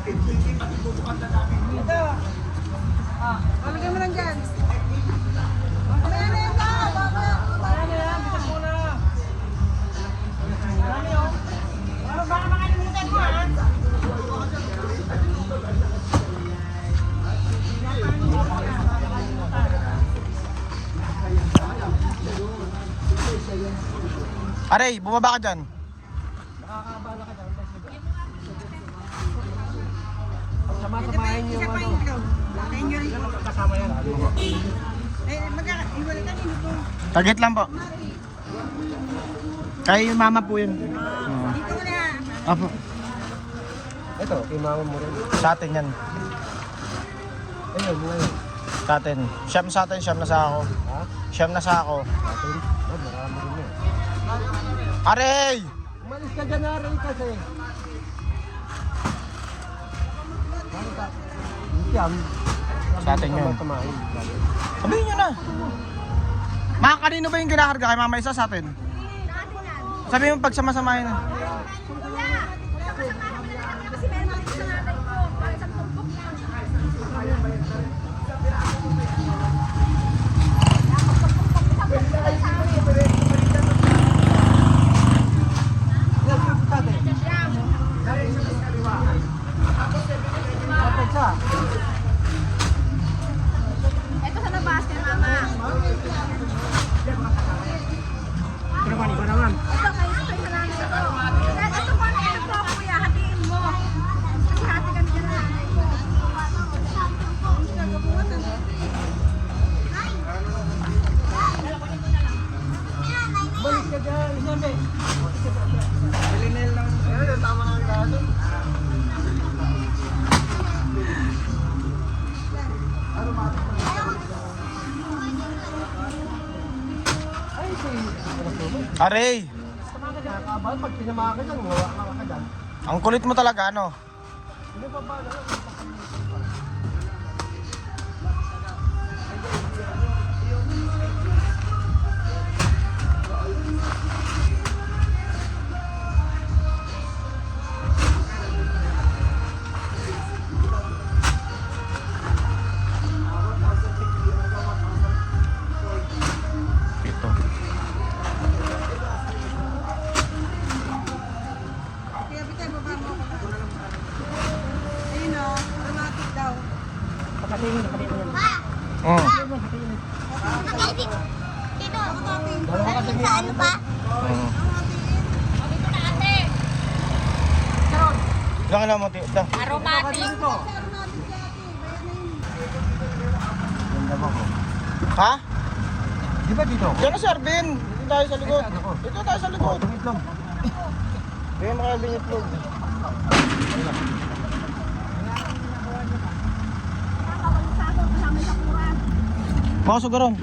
Ito. Ah, palagay mo lang dyan. Ayan na yan na. Ayan na yan. Bitas mo na. Marami o. Baka makalimutan mo ha. Aray, bumaba ka dyan. Nakakabala ka dyan. Sama-samahin yung ano. Kasama yan. Target lang po. Kay mama po yun. Apo. Ito, kay mama mo rin. Sa atin yan. Ayun, ngayon. Sa atin. Siyam sa atin, siyam na sa ako. Ha? Siyam na sa ako. Atin? Oh, marami rin yun. Aray! Umalis ka dyan na rin kasi. Siyam. Sa atin yun. Sama-samahin. Sabihin nyo na. Mga kanino ba yung kinakarga kay mama isa sa atin? Sabihin mo pagsamasamahin na. Ito sa labas kay mama. Ito naman, iba naman. Ito kayo sa nanay ko. Ito pa na ito kuya, hatiin mo. Kasi hati kami ng nanay ko. Balik ka dyan, isyabe. Bilinel lang. Ayun, tama na ang kaso. Aray! Nakakabal, pag pinamakan dyan, mawa ka dyan. Ang kulit mo talaga, ano? Hindi pa ba? Ito. Kaya bitay, baba mo. Ayun o, automatic daw. Pakatingin yan. Dalawa kasi Sa ano pa? Ilang kailangan mo, Tito? Aromatic. Ganda ba ko? Ha? Di ba dito? Diyan na si Arvin. Dito tayo sa likod. Ay, saan ako? Dito tayo sa likod. Tumit lang. Bigyan mo kaya binitlog. Baka sugaron.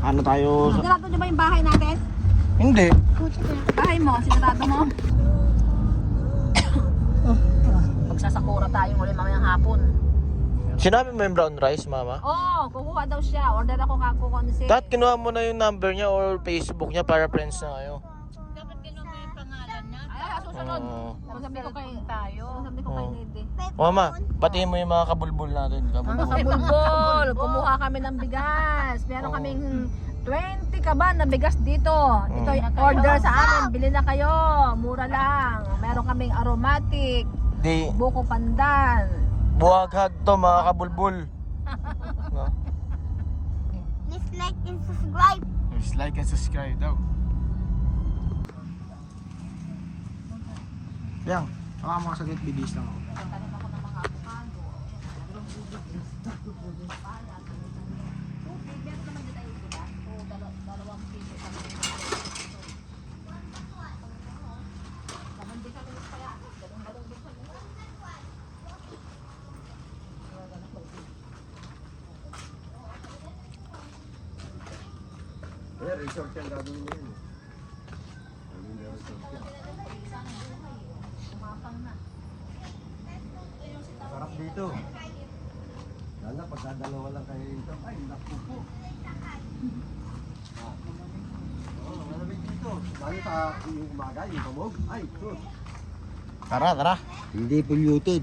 Ano tayo sa... Sinarado niyo ba yung bahay natin? Hindi. Bahay mo, sinarado mo? Magsasakura tayo ulit mamayang hapon. Sinabi mo yung brown rice, mama? Oo, kukuha daw siya. Order ako kakukonsi. Dapat kinuha mo na yung number niya or Facebook niya para friends na kayo. Dapat kinuha mo yung pangalan niya. Ay, susunod. Oo. Sabi ko kay tayo. Sabi ko kay Oo. Nede. Mama, batiin mo yung mga kabulbul natin. Kabulbul. Sa bulbol, kumuha kami ng bigas. Meron kaming 20 kaban na bigas dito. Ito yung order sa amin. Bili na kayo. Mura lang. Meron kaming aromatic, Di, buko pandan. buhaghag to mga kabulbul. No? Please like and subscribe. Please like and subscribe daw. Yang, baka mga saglit bibis lang ako. Resort yung gagawin niya yun. Sarap dito. Lala, pagkadalawa lang kayo dito. Ay, naku po. Oo, malamig dito. Ano sa yung umaga, yung kamog? Ay, sus. Tara, tara. Hindi polluted.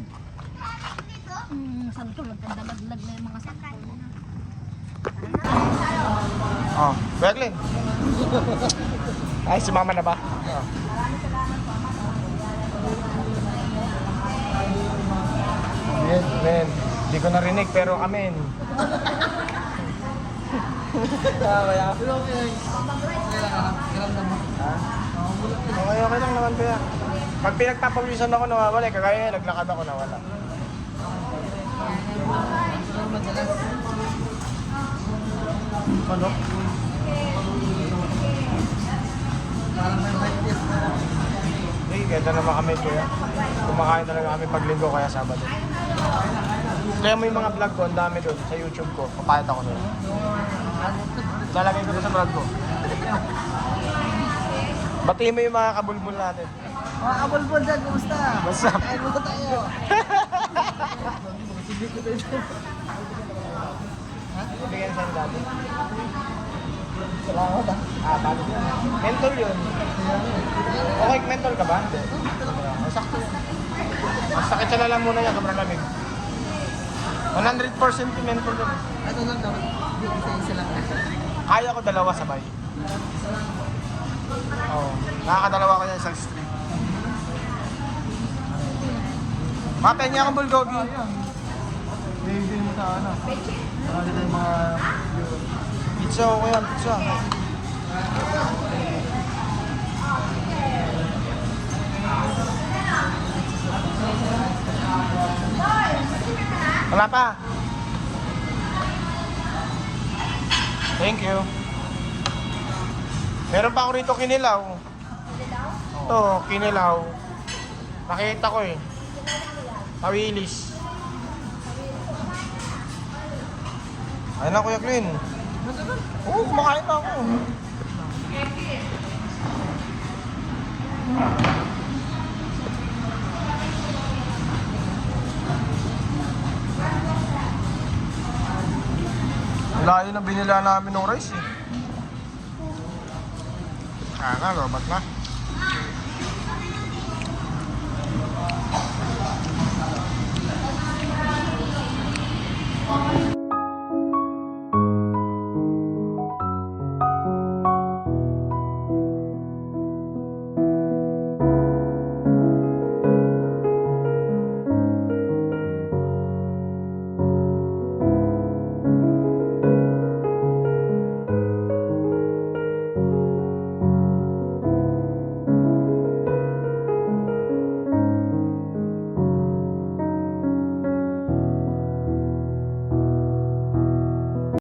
Saan to? Nagkandalaglag na yung mga sakay. Oh, Berlin. Ay, sumama na ba? Oh. Men. Hindi ko narinig pero amen. Okay lang naman kaya. Pag pinagpapawisan ako nawawala, kagaya naglakad ako nawala. Ano? Eh, ganda naman kami kuya. Kumakain talaga kami pag linggo kaya Sabado. Kaya mo yung mga vlog ko, ang dami doon sa YouTube ko. Papayat ako doon. Lalagay ko doon sa vlog ko. Batiin mo yung mga kabulbul natin. Mga kabulbul dyan, kumusta? What's up? Kain mo tayo. Ibigyan sa'yo dati. Salamat ah. Ah, balik yun. Mental yun. Okay, mental ka ba? Hindi. Masakto yun. Masakit sa lalamunan niya, sobrang lamig. 100% mental yun. Ano lang dapat? Hindi isa lang. Kaya ko dalawa sabay. Oo. Nakakadalawa ko yan sa street. Mapay niya akong bulgogi. Bibili mo sa ano? Marami tayong mga... Pizza ko yan, pizza. Wala pa. Thank you. Meron pa ako rito kinilaw. Ito, kinilaw. Nakita ko eh. Tawilis. Ayun na Kuya Clint. Oo, kumakain na ako. Layo na binila namin ng rice eh. Na, robot na.